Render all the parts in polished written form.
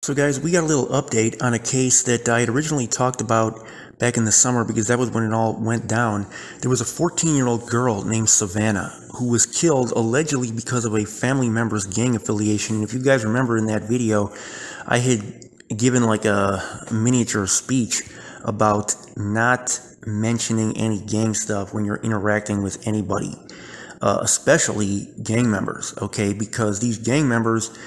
So guys, we got a little update on a case that I had originally talked about back in the summer because that was when it all went down. There was a 14-year-old girl named Savannah who was killed allegedly because of a family member's gang affiliation. And if you guys remember in that video, I had given like a miniature speech about not mentioning any gang stuff when you're interacting with anybody, especially gang members, okay? Because these gang members,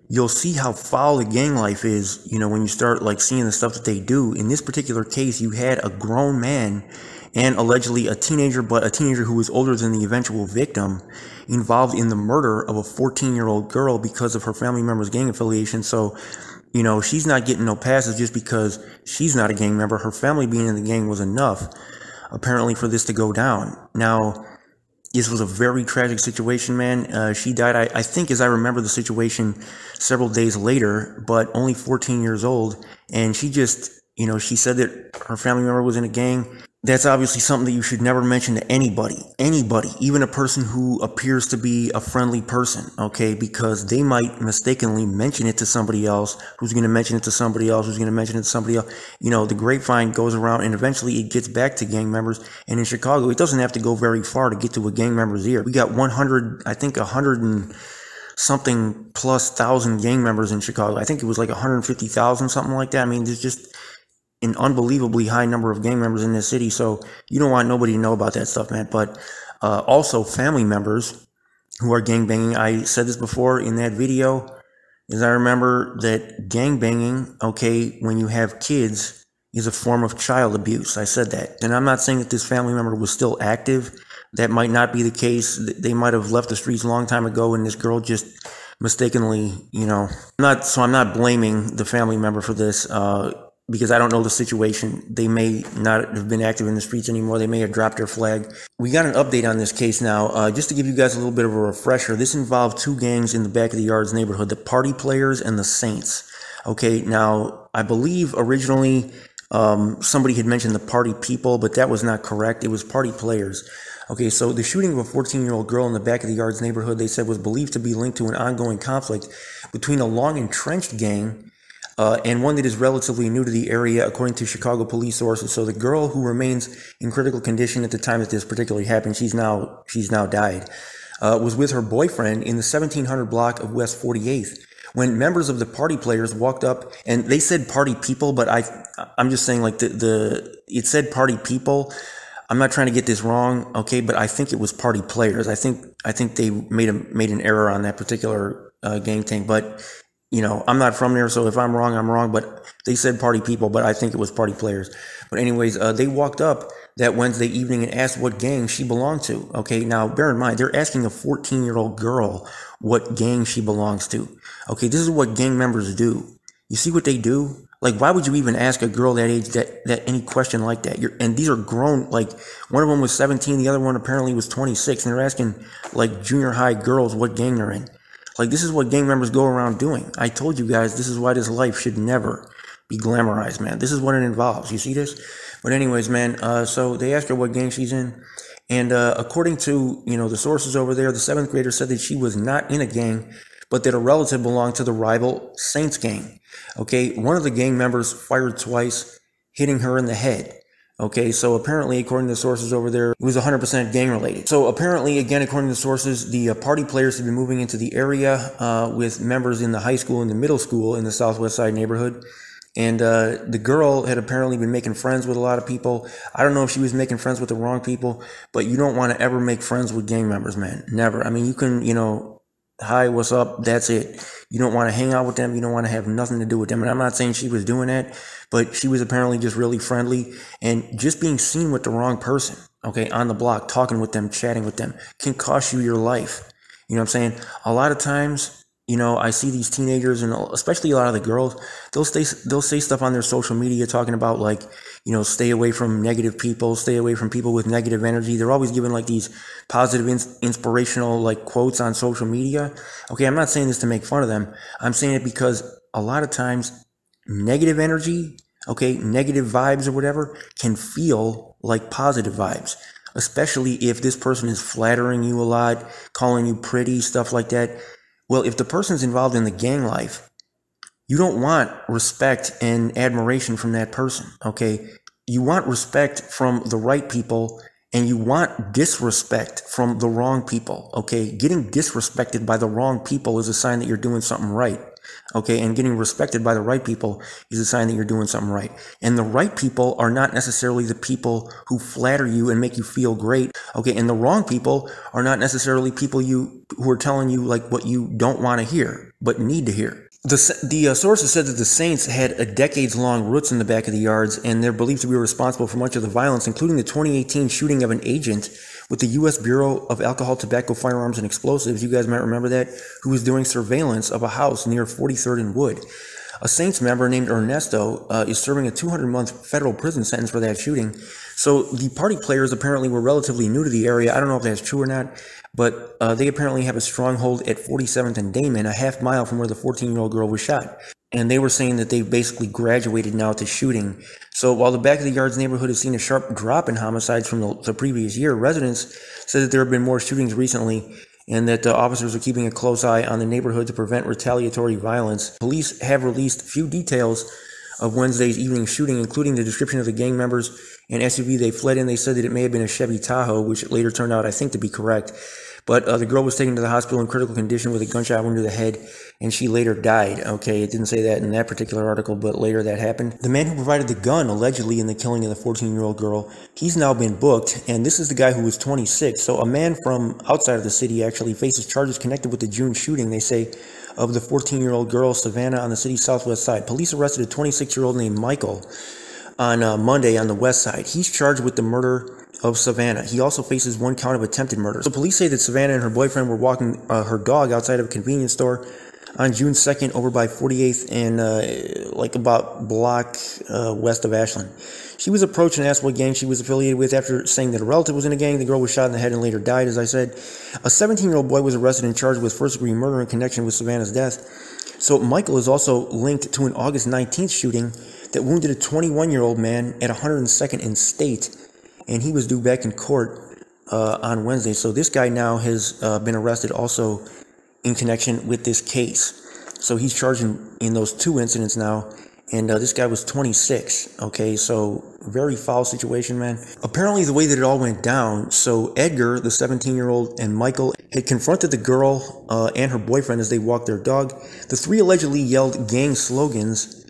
you'll see how foul the gang life is, when you start like seeing the stuff that they do. In this particular case, you had a grown man and allegedly a teenager, but a teenager who was older than the eventual victim, involved in the murder of a 14-year-old girl because of her family member's gang affiliation. So, she's not getting no passes just because she's not a gang member. Her family being in the gang was enough, apparently, for this to go down. Now, this was a very tragic situation, man. She died, I think, as I remember the situation, several days later, but only 14 years old. And she just, she said that her family member was in a gang. That's obviously something that you should never mention to anybody, even a person who appears to be a friendly person, okay? Because they might mistakenly mention it to somebody else, who's going to mention it to somebody else, who's going to mention it to somebody else. The grapevine goes around and eventually it gets back to gang members. And in Chicago, it doesn't have to go very far to get to a gang member's ear. We got 100 and something plus thousand gang members in Chicago. I think it was like 150,000, something like that. I mean, there's just an unbelievably high number of gang members in this city, so you don't want nobody to know about that stuff, man. But also family members who are gang banging. I said this before in that video, as I remember, that gang banging, okay, when you have kids, is a form of child abuse. I said that. And I'm not saying that this family member was still active. That might not be the case. They might have left the streets a long time ago, and this girl just mistakenly, I'm not blaming the family member for this, because I don't know the situation. They may not have been active in the streets anymore. They may have dropped their flag. We got an update on this case now. Just to give you guys a little bit of a refresher, this involved two gangs in the Back of the Yards neighborhood, the Party Players and the Saints. Okay, now, I believe originally somebody had mentioned the Party People, but that was not correct. It was Party Players. Okay, so the shooting of a 14-year-old girl in the Back of the Yards neighborhood, they said, was believed to be linked to an ongoing conflict between a long-entrenched gang and one that is relatively new to the area, according to Chicago police sources. So the girl, who remains in critical condition at the time that this particularly happened, she's now died, was with her boyfriend in the 1700 block of West 48th when members of the Party Players walked up, and they said Party People, but I'm just saying, like, it said Party People. I'm not trying to get this wrong, okay, but I think it was Party Players. I think they made an error on that particular gang thing, but I'm not from there, so if I'm wrong, I'm wrong, but they said Party People, but I think it was Party Players. But anyways, they walked up that Wednesday evening and asked what gang she belonged to. Okay, now bear in mind, they're asking a 14-year-old girl what gang she belongs to. Okay, this is what gang members do. You see what they do? Like, why would you even ask a girl that age that any question like that? And these are grown, like, one of them was 17, the other one apparently was 26, and they're asking, like, junior high girls what gang they're in. Like, this is what gang members go around doing. I told you guys, this is why this life should never be glamorized, man. This is what it involves. You see this? But anyways, man, so they asked her what gang she's in. And according to, the sources over there, the 7th grader said that she was not in a gang, but that a relative belonged to the rival Saints gang. Okay, one of the gang members fired twice, hitting her in the head. Okay, so apparently, according to the sources over there, it was 100% gang related. So apparently, again, according to the sources, the Party Players have been moving into the area with members in the high school and the middle school in the Southwest Side neighborhood. And the girl had apparently been making friends with a lot of people. I don't know if she was making friends with the wrong people, but you don't want to ever make friends with gang members, man. Never. I mean, you can, hi, what's up? That's it. You don't want to hang out with them. You don't want to have nothing to do with them. And I'm not saying she was doing that, but she was apparently just really friendly, and just being seen with the wrong person, okay, on the block, talking with them, chatting with them, can cost you your life. You know what I'm saying? A lot of times, I see these teenagers, and especially a lot of the girls, they'll say stuff on their social media talking about, like, stay away from negative people, stay away from people with negative energy. They're always giving like these positive, inspirational, like, quotes on social media. Okay, I'm not saying this to make fun of them. I'm saying it because a lot of times negative energy, okay, negative vibes or whatever, can feel like positive vibes, especially if this person is flattering you a lot, calling you pretty, stuff like that. Well, if the person's involved in the gang life, You don't want respect and admiration from that person, okay? You want respect from the right people, and you want disrespect from the wrong people, okay? Getting disrespected by the wrong people is a sign that you're doing something right, okay? And getting respected by the right people is a sign that you're doing something right. And the right people are not necessarily the people who flatter you and make you feel great, okay? And the wrong people are not necessarily people who are telling you like what you don't want to hear, but need to hear. The sources said that the Saints had a decades-long roots in the back of the yards, and they're believed to be responsible for much of the violence, including the 2018 shooting of an agent with the U.S. Bureau of Alcohol, Tobacco, Firearms, and Explosives. You guys might remember that, who was doing surveillance of a house near 43rd and Wood. A Saints member named Ernesto is serving a 200-month federal prison sentence for that shooting. So the party players apparently were relatively new to the area. I don't know if that's true or not, but they apparently have a stronghold at 47th and Damon, a half mile from where the 14-year-old girl was shot. And they were saying that they've basically graduated now to shooting. So while the back of the yards neighborhood has seen a sharp drop in homicides from the previous year, residents said that there have been more shootings recently, and that officers are keeping a close eye on the neighborhood to prevent retaliatory violence. Police have released few details of Wednesday's evening shooting, including the description of the gang members and SUV they fled in. They said that it may have been a Chevy Tahoe, which later turned out, I think, to be correct. But the girl was taken to the hospital in critical condition with a gunshot wound to the head, and she later died. Okay, it didn't say that in that particular article, but later that happened. The man who provided the gun, allegedly in the killing of the 14-year-old girl, he's now been booked, and this is the guy who was 26. So a man from outside of the city actually faces charges connected with the June shooting, they say, of the 14-year-old girl, Savannah, on the city's southwest side. Police arrested a 26-year-old named Michael on Monday on the west side. He's charged with the murder of Savannah. He also faces one count of attempted murder. So police say that Savannah and her boyfriend were walking her dog outside of a convenience store on June 2nd over by 48th and like about block west of Ashland. She was approached and asked what gang she was affiliated with. After saying that a relative was in a gang, the girl was shot in the head and later died, as I said. A 17-year-old boy was arrested and charged with first-degree murder in connection with Savannah's death. So Michael is also linked to an August 19th shooting that wounded a 21-year-old man at 102nd and State, and he was due back in court on Wednesday. So this guy now has been arrested also in connection with this case. So he's charged in those two incidents now, and this guy was 26, okay? So very foul situation, man. Apparently the way that it all went down, so Edgar, the 17-year-old, and Michael had confronted the girl and her boyfriend as they walked their dog. The three allegedly yelled gang slogans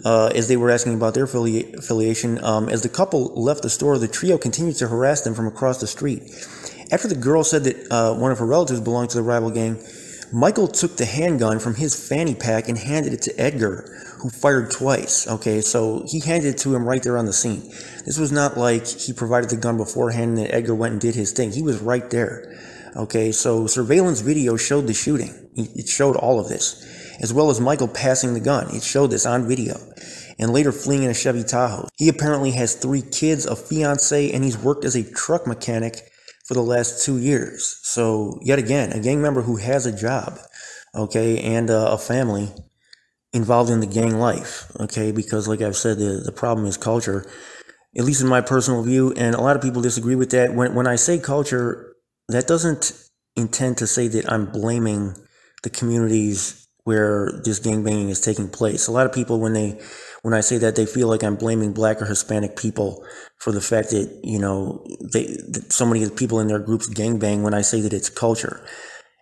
as they were asking about their affiliation. As the couple left the store, the trio continued to harass them from across the street. After the girl said that one of her relatives belonged to the rival gang, Michael took the handgun from his fanny pack and handed it to Edgar, who fired twice. Okay, so he handed it to him right there on the scene. This was not like he provided the gun beforehand and Edgar went and did his thing. He was right there. Okay, so surveillance video showed the shooting. It showed all of this, as well as Michael passing the gun. It showed this on video, and later fleeing in a Chevy Tahoe. He apparently has 3 kids, a fiance, and he's worked as a truck mechanic for the last 2 years. So yet again, a gang member who has a job, okay, and a family involved in the gang life, okay, because like I've said, the problem is culture, at least in my personal view, and a lot of people disagree with that. When I say culture, that doesn't intend to say that I'm blaming the communities where this gangbanging is taking place. A lot of people, when I say that, they feel like I'm blaming Black or Hispanic people for the fact that, you know, that so many of the people in their groups gangbang, when I say that it's culture.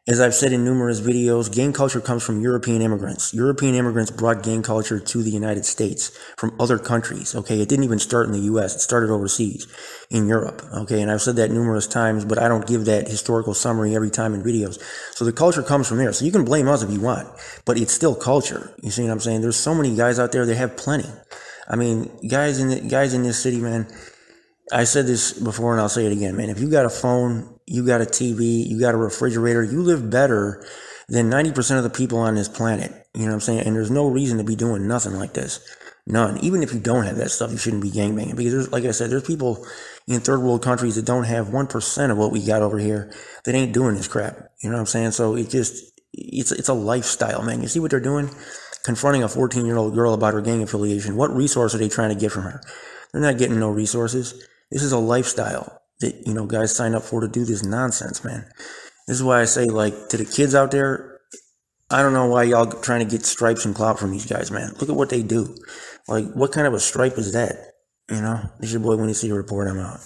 As I've said in numerous videos, gang culture comes from European immigrants. European immigrants brought gang culture to the United States from other countries, okay? It didn't even start in the U.S. It started overseas in Europe, okay? And I've said that numerous times, but I don't give that historical summary every time in videos. So the culture comes from there. So you can blame us if you want, but it's still culture. You see what I'm saying? There's so many guys out there that have plenty. I mean, guys in this city, man, I said this before and I'll say it again, man. If you got a phone, you got a TV, you got a refrigerator, you live better than 90% of the people on this planet. You know what I'm saying? And there's no reason to be doing nothing like this. None. Even if you don't have that stuff, you shouldn't be gangbanging. Because there's, like I said, there's people in third world countries that don't have 1% of what we got over here that ain't doing this crap. You know what I'm saying? So it's a lifestyle, man. You see what they're doing? Confronting a 14-year-old girl about her gang affiliation. What resource are they trying to get from her? They're not getting no resources. This is a lifestyle that, you know, guys sign up for to do this nonsense, man. This is why I say, like, to the kids out there, I don't know why y'all trying to get stripes and clout from these guys, man. Look at what they do. Like, what kind of a stripe is that? You know? This is your boy Winnie City Report. I'm out.